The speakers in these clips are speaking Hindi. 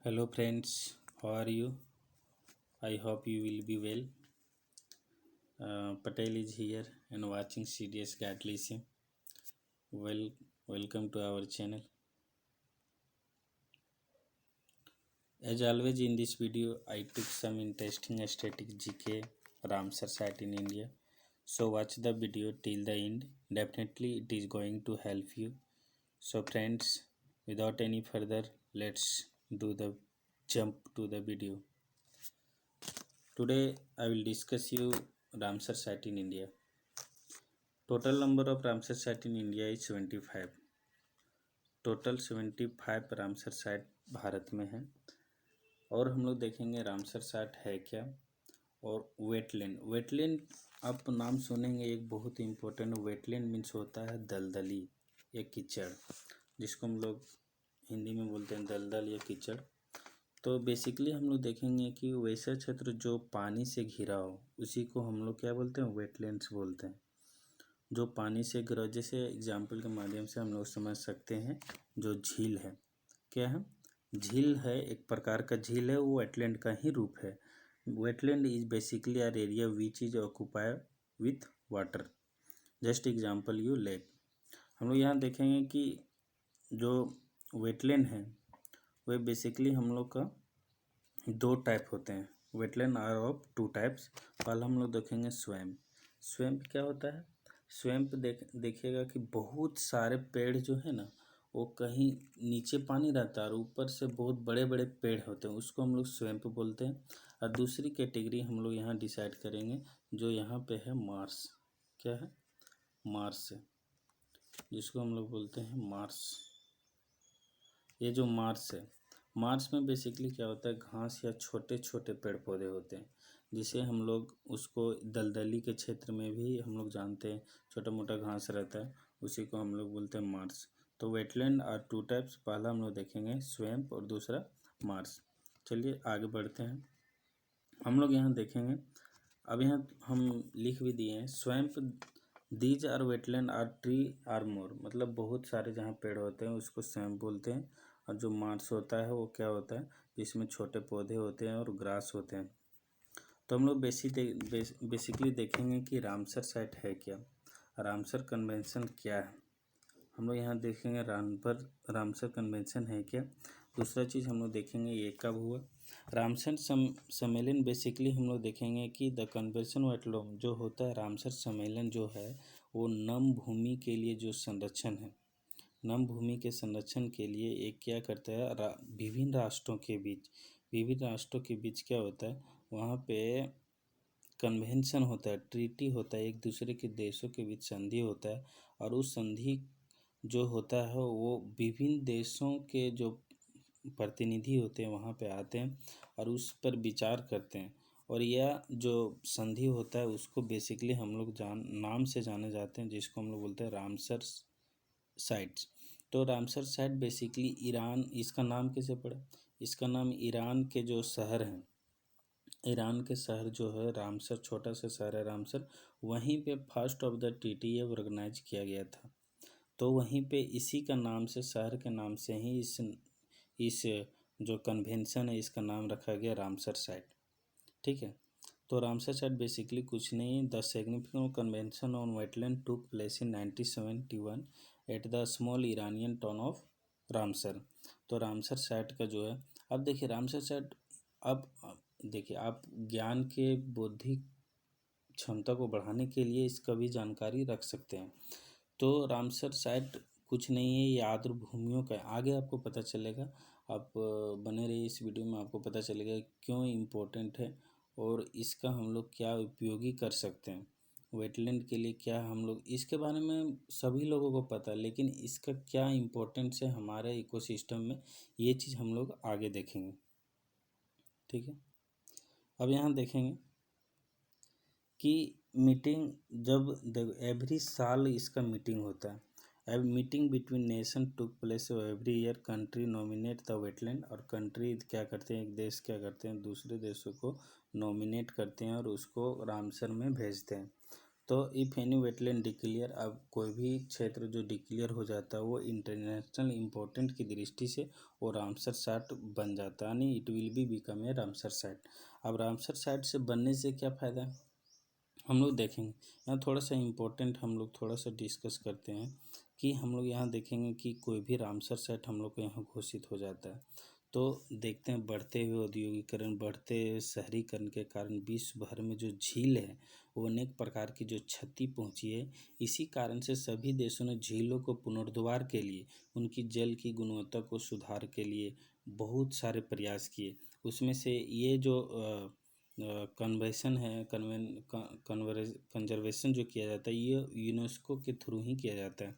Hello friends, how are you? I hope you will be well. Patel is here and watching CDS Gatlism. Well, welcome to our channel. As always in this video, I took some interesting static GK Ramsar site in India. So watch the video till the end. Definitely it is going to help you. So friends, without any further, let's do the jump to the video. Today I will discuss you Ramsar site in India. Total number of Ramsar site in India is 75. Total 75 Ramsar site Bharat में है। और हम लोग देखेंगे रामसर साइट है क्या और वेटलैंड आप नाम सुनेंगे। एक बहुत ही इम्पोर्टेंट वेटलैंड मीन्स होता है दलदली या कीचड़, जिसको हम लोग हिंदी में बोलते हैं दलदल या कीचड़। तो बेसिकली हम लोग देखेंगे कि वैसा क्षेत्र जो पानी से घिरा हो उसी को हम लोग क्या बोलते हैं, वेटलैंड्स बोलते हैं। जो पानी से घिरा, जैसे एग्जाम्पल के माध्यम से हम लोग समझ सकते हैं, जो झील है, क्या है, झील है, एक प्रकार का झील है, वो वेटलैंड का ही रूप है। Wetland is basically are area which is occupied with water. Just example you lake. हम लोग यहाँ देखेंगे कि जो वेटलैंड है वह बेसिकली हम लोग का दो टाइप होते हैं। Wetland are of two types. पहले हम लोग देखेंगे स्वैम्प क्या होता है। स्वैम्प देखिएगा कि बहुत सारे पेड़ जो है ना, वो कहीं नीचे पानी रहता है और ऊपर से बहुत बड़े बड़े पेड़ होते हैं, उसको हम लोग स्वैम्प बोलते हैं। और दूसरी कैटेगरी हम लोग यहाँ डिसाइड करेंगे, जो यहाँ पे है मार्श। क्या है, मार्श है, जिसको हम लोग बोलते हैं मार्श। ये जो मार्श है, मार्श में बेसिकली क्या होता है, घास या छोटे छोटे पेड़ पौधे होते हैं, जिसे हम लोग उसको दलदली के क्षेत्र में भी हम लोग जानते हैं, छोटा मोटा घास रहता है, उसी को हम लोग बोलते हैं मार्श। तो वेटलैंड आर टू टाइप्स। पहला हम लोग देखेंगे स्वैम्प और दूसरा मार्श। चलिए आगे बढ़ते हैं। हम लोग यहाँ देखेंगे, अब यहाँ हम लिख भी दिए हैं, swamp these are wetland are tree are more, मतलब बहुत सारे जहाँ पेड़ होते हैं उसको स्वैम्प बोलते हैं। और जो मार्श होता है वो क्या होता है, जिसमें छोटे पौधे होते हैं और ग्रास होते हैं। तो हम लोग बेसिकली देखेंगे कि रामसर साइट है क्या, रामसर कन्वेंशन क्या है। हम लोग यहाँ देखेंगे रामसर कन्वेंशन है क्या। दूसरा चीज़ हम लोग देखेंगे ये कब हुआ। रामसर सम्मेलन बेसिकली हम लोग देखेंगे कि द कन्वेंशन वेटलैंड जो होता है, रामसर सम्मेलन जो है वो नम भूमि के लिए जो संरक्षण है, नम भूमि के संरक्षण के लिए एक क्या करता है, विभिन्न राष्ट्रों के बीच क्या होता है, वहाँ पे कन्वेंशन होता है, ट्रीटी होता है, एक दूसरे के देशों के बीच संधि होता है। और उस संधि जो होता है वो विभिन्न देशों के जो प्रतिनिधि होते हैं वहाँ पे आते हैं और उस पर विचार करते हैं। और यह जो संधि होता है उसको बेसिकली हम लोग नाम से जाने जाते हैं, जिसको हम लोग बोलते हैं रामसर साइट्स। तो रामसर साइट बेसिकली ईरान, इसका नाम कैसे पड़ा, इसका नाम ईरान के जो शहर हैं, ईरान के शहर जो है रामसर, छोटा सा शहर है रामसर, वहीं पे first of the TTA organise किया गया था। तो वहीं पे इसी का नाम से, शहर के नाम से ही इस जो कन्वेंशन है इसका नाम रखा गया रामसर साइट। ठीक है। तो रामसर साइट बेसिकली कुछ नहीं, the significant convention on wetland took place in 1971 at the small Iranian town of Ramsar. तो रामसर साइट का जो है, अब देखिए रामसर साइट, अब देखिए आप ज्ञान के बौद्धिक क्षमता को बढ़ाने के लिए इसका भी जानकारी रख सकते हैं। तो रामसर साइट कुछ नहीं है, ये आर्द्र भूमियों का, आगे आपको पता चलेगा। आप बने रहिए इस वीडियो में, आपको पता चलेगा क्यों इम्पोर्टेंट है और इसका हम लोग क्या उपयोगी कर सकते हैं। वेटलैंड के लिए क्या हम लोग, इसके बारे में सभी लोगों को पता है, लेकिन इसका क्या इम्पोर्टेंस है हमारे इकोसिस्टम में, ये चीज़ हम लोग आगे देखेंगे। ठीक है। अब यहाँ देखेंगे कि मीटिंग, जब एवरी साल इसका मीटिंग होता है, अब meeting between nation took place every year, country nominate the wetland, और कंट्री क्या करते हैं, एक देश क्या करते हैं, दूसरे देशों को नॉमिनेट करते हैं और उसको रामसर में भेजते हैं। तो इफ़ एनी वेटलैंड डिक्लेयर, अब कोई भी क्षेत्र जो डिक्लेयर हो जाता है वो इंटरनेशनल इम्पोर्टेंट की दृष्टि से वो रामसर साइट बन जाता है, यानी it will be become a Ramsar site. अब रामसर साइट से बनने से क्या फ़ायदा है हम लोग देखेंगे। यहाँ थोड़ा सा इम्पोर्टेंट हम लोग थोड़ा सा डिस्कस करते हैं कि हम लोग यहाँ देखेंगे कि कोई भी रामसर साइट हम लोग को यहाँ घोषित हो जाता है तो देखते हैं बढ़ते हुए औद्योगिकरण, बढ़ते शहरीकरण के कारण विश्व भर में जो झील है वो अनेक प्रकार की जो क्षति पहुंची है। इसी कारण से सभी देशों ने झीलों को पुनरुद्धार के लिए, उनकी जल की गुणवत्ता को सुधार के लिए बहुत सारे प्रयास किए। उसमें से ये जो कन्वेंशन है, कंजर्वेशन जो किया जाता है ये यूनेस्को के थ्रू ही किया जाता है।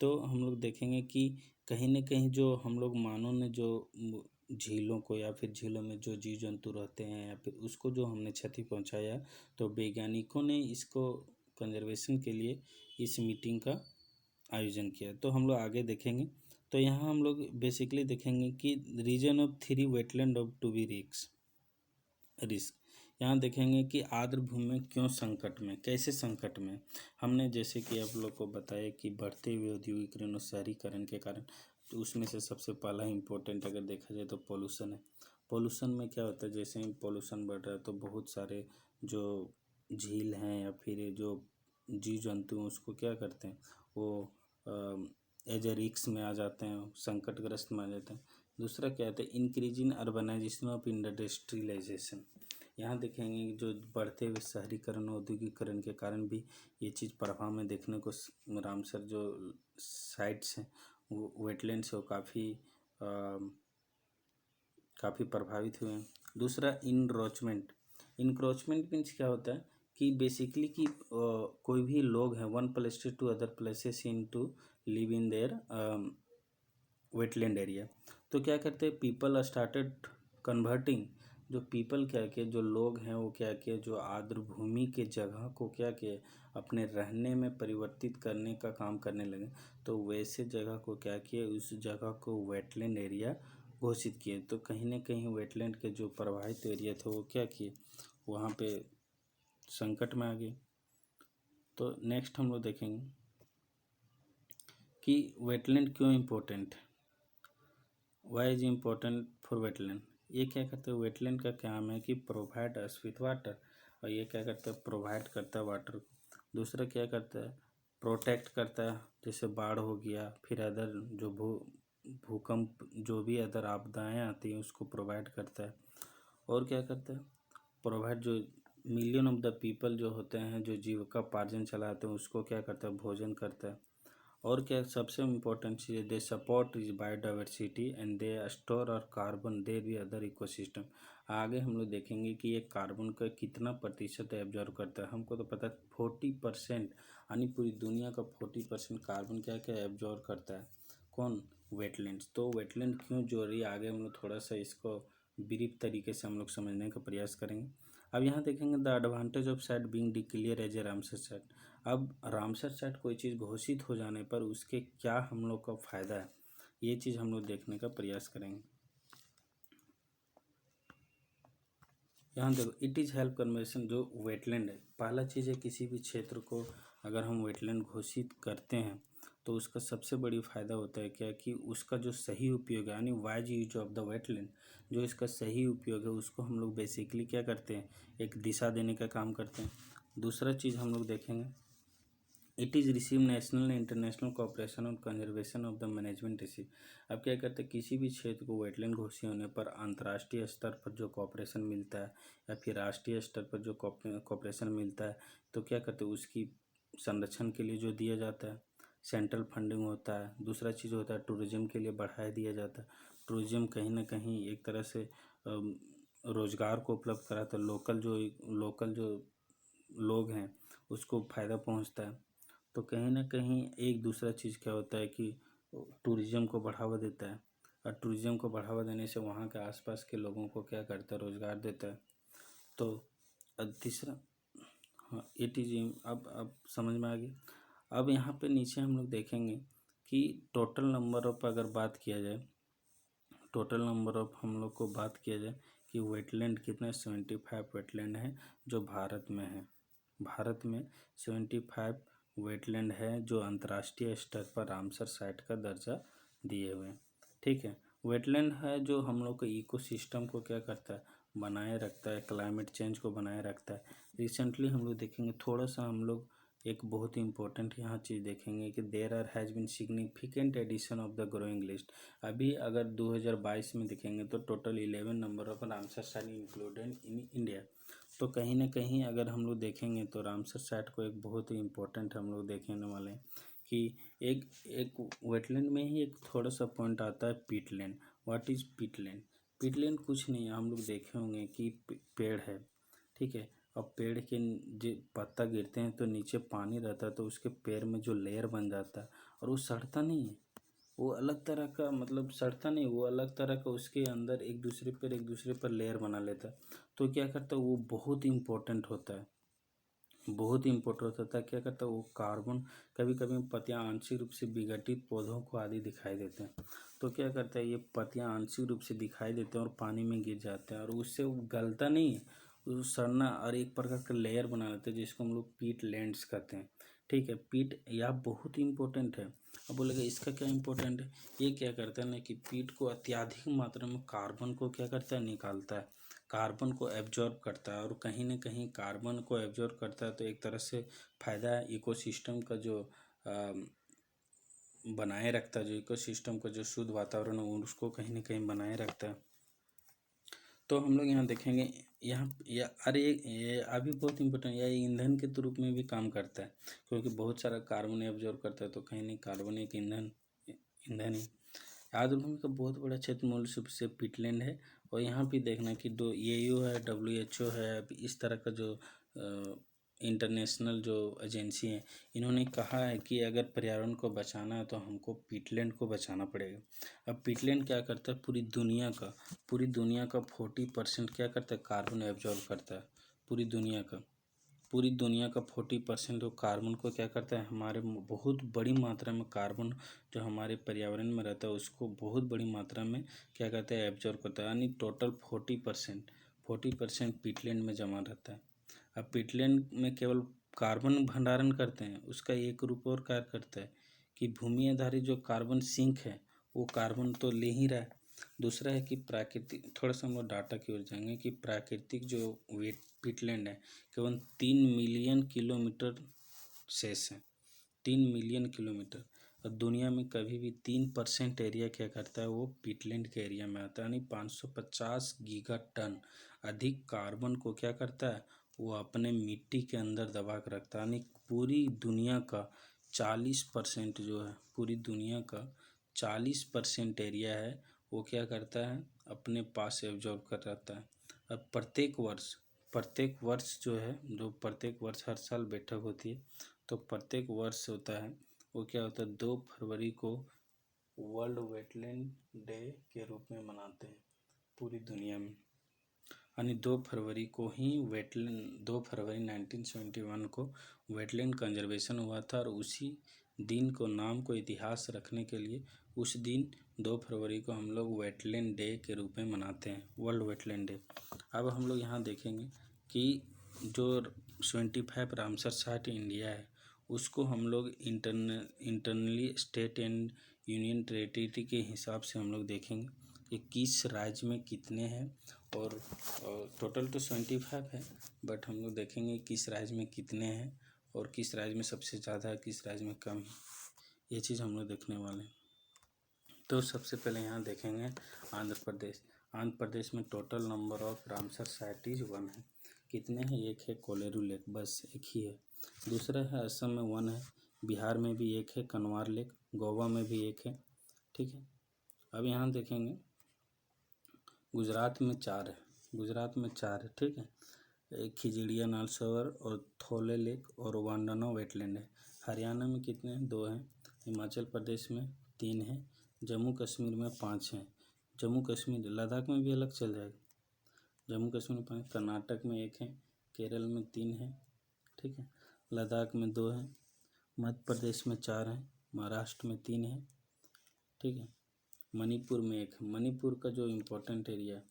तो हम लोग देखेंगे कि कहीं न कहीं जो हम लोग मानव ने जो झीलों को या फिर झीलों में जो जीव जंतु रहते हैं या फिर उसको जो हमने क्षति पहुंचाया, तो वैज्ञानिकों ने इसको कंजर्वेशन के लिए इस मीटिंग का आयोजन किया। तो हम लोग आगे देखेंगे। तो यहाँ हम लोग बेसिकली देखेंगे कि region of 3 wetland of to be risk. यहाँ देखेंगे कि आर्द्र भूमि में क्यों संकट में, कैसे संकट में। हमने जैसे कि आप लोग को बताया कि बढ़ते हुए औद्योगिकरण और शहरीकरण के कारण, तो उसमें से सबसे पहला इम्पोर्टेंट अगर देखा जाए तो पोल्यूशन है। पोल्यूशन में क्या होता है, जैसे ही पोल्यूशन बढ़ रहा है तो बहुत सारे जो झील हैं या फिर जो जीव जंतु हैं उसको क्या करते हैं, वो एज ए रिक्स में आ जाते हैं, संकटग्रस्त में आ जाते हैं। दूसरा क्या होता है, इंक्रीजिंग अर्बनाइजेशन ऑफ इंडस्ट्रियलाइजेशन। यहाँ देखेंगे जो बढ़ते हुए शहरीकरण औद्योगिकरण के कारण भी ये चीज़ प्रभाव में देखने को रामसर जो साइट्स हैं वो वेटलैंड्स है वो काफ़ी प्रभावित हुए हैं। दूसरा इनक्रोचमेंट। इनक्रोचमेंट मीन्स क्या होता है कि बेसिकली कि कोई भी लोग हैं one place to other places in to live in there wetland area. तो क्या करते हैं, पीपल स्टार्टेड कन्वर्टिंग। जो पीपल क्या किए, जो लोग हैं वो क्या किए, जो आर्द्र भूमि के जगह को क्या किए अपने रहने में परिवर्तित करने का काम करने लगे। तो वैसे जगह को क्या किए, उस जगह को वेटलैंड एरिया घोषित किए। तो कहीं ना कहीं वेटलैंड के जो प्रभावित एरिया थे वो क्या किए, वहाँ पे संकट में आ गए। तो नेक्स्ट हम लोग देखेंगे कि वेटलैंड क्यों इम्पोर्टेंट है, why is important for wetland. ये क्या करते हैं, वेटलैंड का काम है कि प्रोवाइड अस विथ वाटर, और ये क्या करता है, प्रोवाइड करता है वाटर। दूसरा क्या करता है, प्रोटेक्ट करता है, जैसे बाढ़ हो गया, फिर अदर जो भूकंप जो भी अदर आपदाएं आती हैं उसको प्रोवाइड करता है। और क्या करता है, प्रोवाइड जो मिलियन ऑफ द पीपल जो होते हैं जो जीविकोपार्जन चलाते हैं उसको क्या करता है, भोजन करता है। और क्या सबसे इम्पोर्टेंट चीज़ है, they support is biodiversity and they store और कार्बन दे भी अदर इकोसिस्टम। आगे हम लोग देखेंगे कि ये कार्बन का कितना प्रतिशत एब्जॉर्व करता है। हमको तो पता है 40%, यानी पूरी दुनिया का 40% कार्बन क्या क्या एब्जॉर्व करता है, कौन, वेटलैंड्स। तो वेटलैंड क्यों जरूरी, आगे हम लोग थोड़ा सा इसको ब्रीफ तरीके से हम लोग समझने का प्रयास करेंगे। अब यहाँ देखेंगे the advantage of site being declare as a Ramsar site. अब रामसर साइट कोई चीज़ घोषित हो जाने पर उसके क्या हम लोग का फ़ायदा है, ये चीज़ हम लोग देखने का प्रयास करेंगे। यहाँ देखो, इट इज़ हेल्प कन्वर्सेशन। जो वेटलैंड है, पहला चीज़ है किसी भी क्षेत्र को अगर हम वेटलैंड घोषित करते हैं तो उसका सबसे बड़ी फ़ायदा होता है क्या कि उसका जो सही उपयोग है, यानी wise use of the wetland, जो इसका सही उपयोग है उसको हम लोग बेसिकली क्या करते हैं, एक दिशा देने का काम करते हैं। दूसरा चीज़ हम लोग देखेंगे, it is receive national international cooperation और conservation of the management receive. अब क्या करते हैं, किसी भी क्षेत्र को वेटलैंड घोषित होने पर अंतर्राष्ट्रीय स्तर पर जो कोऑपरेशन मिलता है या फिर राष्ट्रीय स्तर पर जो कोऑपरेशन मिलता है, तो क्या करते हैं उसकी संरक्षण के लिए जो दिया जाता है, सेंट्रल फंडिंग होता है। दूसरा चीज़ होता है टूरिज्म के लिए बढ़ावा दिया जाता है। टूरिज्म कहीं ना कहीं एक तरह से रोज़गार को उपलब्ध कराता है, लोकल जो लोग हैं उसको फ़ायदा पहुंचता है। तो कहीं ना कहीं एक दूसरा चीज़ क्या होता है कि टूरिज़्म को बढ़ावा देता है, और टूरिज़्म को बढ़ावा देने से वहाँ के आसपास के लोगों को क्या करता है, रोज़गार देता है। तो तीसरा, हाँ इट इज़, अब समझ में आ गया। अब यहाँ पे नीचे हम लोग देखेंगे कि टोटल नंबर ऑफ अगर बात किया जाए, टोटल नंबर ऑफ हम लोग को बात किया जाए कि वेटलैंड कितने 75 वेटलैंड हैं जो भारत में है। भारत में 75 वेटलैंड है जो अंतर्राष्ट्रीय स्तर पर रामसर साइट का दर्जा दिए हुए हैं। ठीक है, वेटलैंड है जो हम लोग के इकोसिस्टम को क्या करता है, बनाए रखता है, क्लाइमेट चेंज को बनाए रखता है। रिसेंटली हम लोग देखेंगे थोड़ा सा, हम लोग एक बहुत ही इंपॉर्टेंट यहाँ चीज़ देखेंगे कि there are has been significant addition of the growing list. अभी अगर 2022 में देखेंगे तो total 11 number of Ramsar site included in India. तो कहीं ना कहीं अगर हम लोग देखेंगे तो रामसर साइट को एक बहुत ही इम्पोर्टेंट हम लोग देखने वाले हैं कि एक एक वेटलैंड में ही एक थोड़ा सा पॉइंट आता है Peatland. What is Peatland? Peatland कुछ नहीं है, हम लोग देखे होंगे कि पेड़ है, ठीक है, और पेड़ के जो पत्ता गिरते हैं तो नीचे पानी रहता है, तो उसके पेड़ में जो लेयर बन जाता है और वो सड़ता नहीं है, वो अलग तरह का, मतलब सड़ता नहीं, वो अलग तरह का उसके अंदर एक दूसरे पर लेयर बना लेता है। तो क्या करता है वो बहुत इम्पोर्टेंट होता है, बहुत ही इम्पोर्टेंट होता है। क्या करता है वो कार्बन, कभी कभी पत्तियां आंशिक रूप से विघटित पौधों को आदि दिखाई देते हैं, तो क्या करता है ये पत्तियां आंशिक रूप से दिखाई देते हैं और पानी में गिर जाते हैं और उससे वो गलता नहीं है, वो सड़ना और एक प्रकार का लेयर बना लेते हैं जिसको हम लोग पीट लैंड्स कहते हैं। ठीक है, पीट यह बहुत ही इम्पोर्टेंट है। अब बोलेगा इसका क्या इम्पोर्टेंट है, ये क्या करता है ना कि पीट को अत्यधिक मात्रा में कार्बन को क्या करता है, निकालता है, कार्बन को एब्जॉर्ब करता है, और कहीं ना कहीं कार्बन को एब्जॉर्ब करता है तो एक तरह से फायदा है, इकोसिस्टम का जो बनाए रखता है, जो इकोसिस्टम का जो शुद्ध वातावरण है उसको कहीं ना कहीं बनाए रखता है। तो हम लोग यहाँ देखेंगे, यहाँ या अरे ये अभी बहुत इंपॉर्टेंट, यह ईंधन के रूप में भी काम करता है, क्योंकि बहुत सारा कार्बन एब्जॉर्ब करता है, तो कहीं नहीं कार्बन एक ईंधन ईंधन ही। आर्द्रभूमि का बहुत बड़ा क्षेत्र मूल रूप से पीटलैंड है। और यहाँ भी देखना कि दो EU है, WHO है, अब इस तरह का जो इंटरनेशनल जो एजेंसी हैं, इन्होंने कहा है कि अगर पर्यावरण को बचाना है तो हमको पीटलैंड को बचाना पड़ेगा। अब पीटलैंड क्या करता है, पूरी दुनिया का 40% क्या करता है, कार्बन एब्जॉर्ब करता है। पूरी दुनिया का 40% जो कार्बन को क्या करता है, हमारे बहुत बड़ी मात्रा में कार्बन जो हमारे पर्यावरण में रहता है उसको बहुत बड़ी मात्रा में क्या करता है, एब्जॉर्ब करता है, यानी टोटल 40% पीटलैंड में जमा रहता है। अब पीटलैंड में केवल कार्बन भंडारण करते हैं, उसका एक रूप और कार्य करता है कि भूमि आधारित जो कार्बन सिंक है वो कार्बन तो ले ही रहा है। दूसरा है कि प्राकृतिक, थोड़ा सा हम लोग डाटा की ओर जाएंगे कि प्राकृतिक जो वेट पीटलैंड है केवल 3 मिलियन किलोमीटर शेष है, 3 मिलियन किलोमीटर। और दुनिया में कभी भी 3% एरिया क्या करता है, वो पीटलैंड के एरिया में आता है, यानी 550 गीगा टन अधिक कार्बन को क्या करता है, वो अपने मिट्टी के अंदर दबा कर रखता है। यानी पूरी दुनिया का 40% जो है, पूरी दुनिया का 40% एरिया है वो क्या करता है, अपने पास एब्जॉर्ब कर रहता है। अब प्रत्येक वर्ष जो है, जो प्रत्येक वर्ष हर साल बैठक होती है, तो प्रत्येक वर्ष होता है वो क्या होता है, 2 फरवरी को वर्ल्ड वेटलैंड डे के रूप में मनाते हैं पूरी दुनिया में। यानी 2 फरवरी को ही वेटलैंड, 2 फरवरी 1971 को वेटलैंड कंजर्वेशन हुआ था, और उसी दिन को, नाम को इतिहास रखने के लिए उस दिन 2 फरवरी को हम लोग वेटलैंड डे के रूप में मनाते हैं, वर्ल्ड वेटलैंड डे। अब हम लोग यहाँ देखेंगे कि जो 75 रामसर साइट इंडिया है उसको हम लोग internally state and union territory के हिसाब से हम लोग देखेंगे कि किस राज्य में कितने हैं, और टोटल तो 75 है, बट हम लोग देखेंगे किस राज्य में कितने हैं और किस राज्य में सबसे ज़्यादा है, किस राज्य में कम है, ये चीज़ हम लोग देखने वाले हैं। तो सबसे पहले यहाँ देखेंगे आंध्र प्रदेश। आंध्र प्रदेश में total number of Ramsar site is 1 है। कितने हैं, एक है कोलेरू लेक, बस एक ही है। दूसरा है असम में 1 है, बिहार में भी एक है कनवार लेक, गोवा में भी एक है। ठीक है, अब यहाँ देखेंगे गुजरात में 4 है, ठीक है, एक खिजड़िया नाल सरोवर और थोले लेक और वांडाना वेटलैंड है। हरियाणा में कितने हैं, 2 हैं। हिमाचल प्रदेश में 3 हैं। जम्मू कश्मीर में 5 हैं। जम्मू कश्मीर, लद्दाख में भी अलग चल जाएगा। जम्मू कश्मीर में 5, कर्नाटक में 1 है, केरल में 3 है, ठीक है, लद्दाख में 2 हैं, मध्य प्रदेश में 4 हैं, महाराष्ट्र में 3 है, ठीक है, मणिपुर में 1 है। मणिपुर का जो इम्पोर्टेंट एरिया है,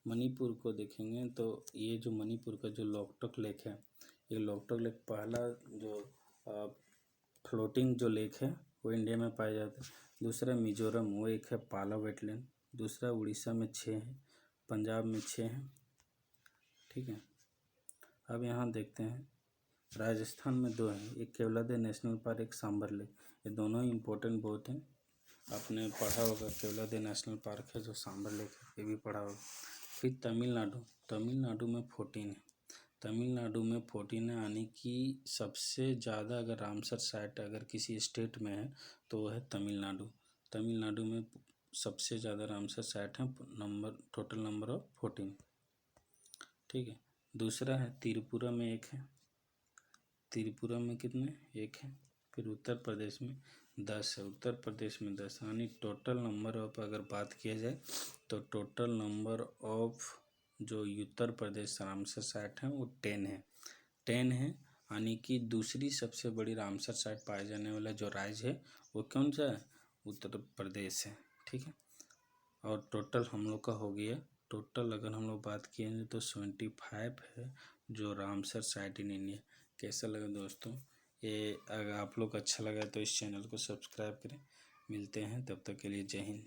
मणिपुर को देखेंगे तो ये जो मणिपुर का जो लोकटक लेक है, ये लोकटक लेक पहला जो फ्लोटिंग जो लेक है वो इंडिया में पाया जाता है। दूसरा मिजोरम, वो एक है पाला वेटलैंड। दूसरा उड़ीसा में 6 है, पंजाब में 6 है। ठीक है, अब यहाँ देखते हैं राजस्थान में 2 हैं, एक केवलादेव नेशनल पार्क, एक सांबर लेक। ये दोनों ही इम्पोर्टेंट बहुत हैं, आपने पढ़ा होगा। केवलादेव नेशनल पार्क है, जो सांबर लेक है, ये भी पढ़ा होगा। फिर तमिलनाडु में 14 है। तमिलनाडु में 14 है, यानी कि सबसे ज़्यादा अगर रामसर साइट अगर किसी स्टेट में है तो वो है तमिलनाडु। तमिलनाडु में सबसे ज़्यादा रामसर साइट है, टोटल नंबर ऑफ 14। ठीक है, दूसरा है त्रिपुरा में 1 है। त्रिपुरा में कितने? 1 है। फिर उत्तर प्रदेश में 10 है। उत्तर प्रदेश में 10, यानी टोटल नंबर ऑफ अगर बात किया जाए तो टोटल नंबर ऑफ जो उत्तर प्रदेश रामसर साइट है वो 10 है। 10 है, यानी कि दूसरी सबसे बड़ी रामसर साइट पाए जाने वाला जो राज्य है वो कौन सा है? उत्तर प्रदेश है। ठीक है, और टोटल हम लोग का हो गया, टोटल अगर हम लोग बात किए तो 75 है जो रामसर साइट इन इंडिया। कैसा लगा दोस्तों? ये अगर आप लोग अच्छा लगा तो इस चैनल को सब्सक्राइब करें। मिलते हैं, तब तक के लिए जय हिंद।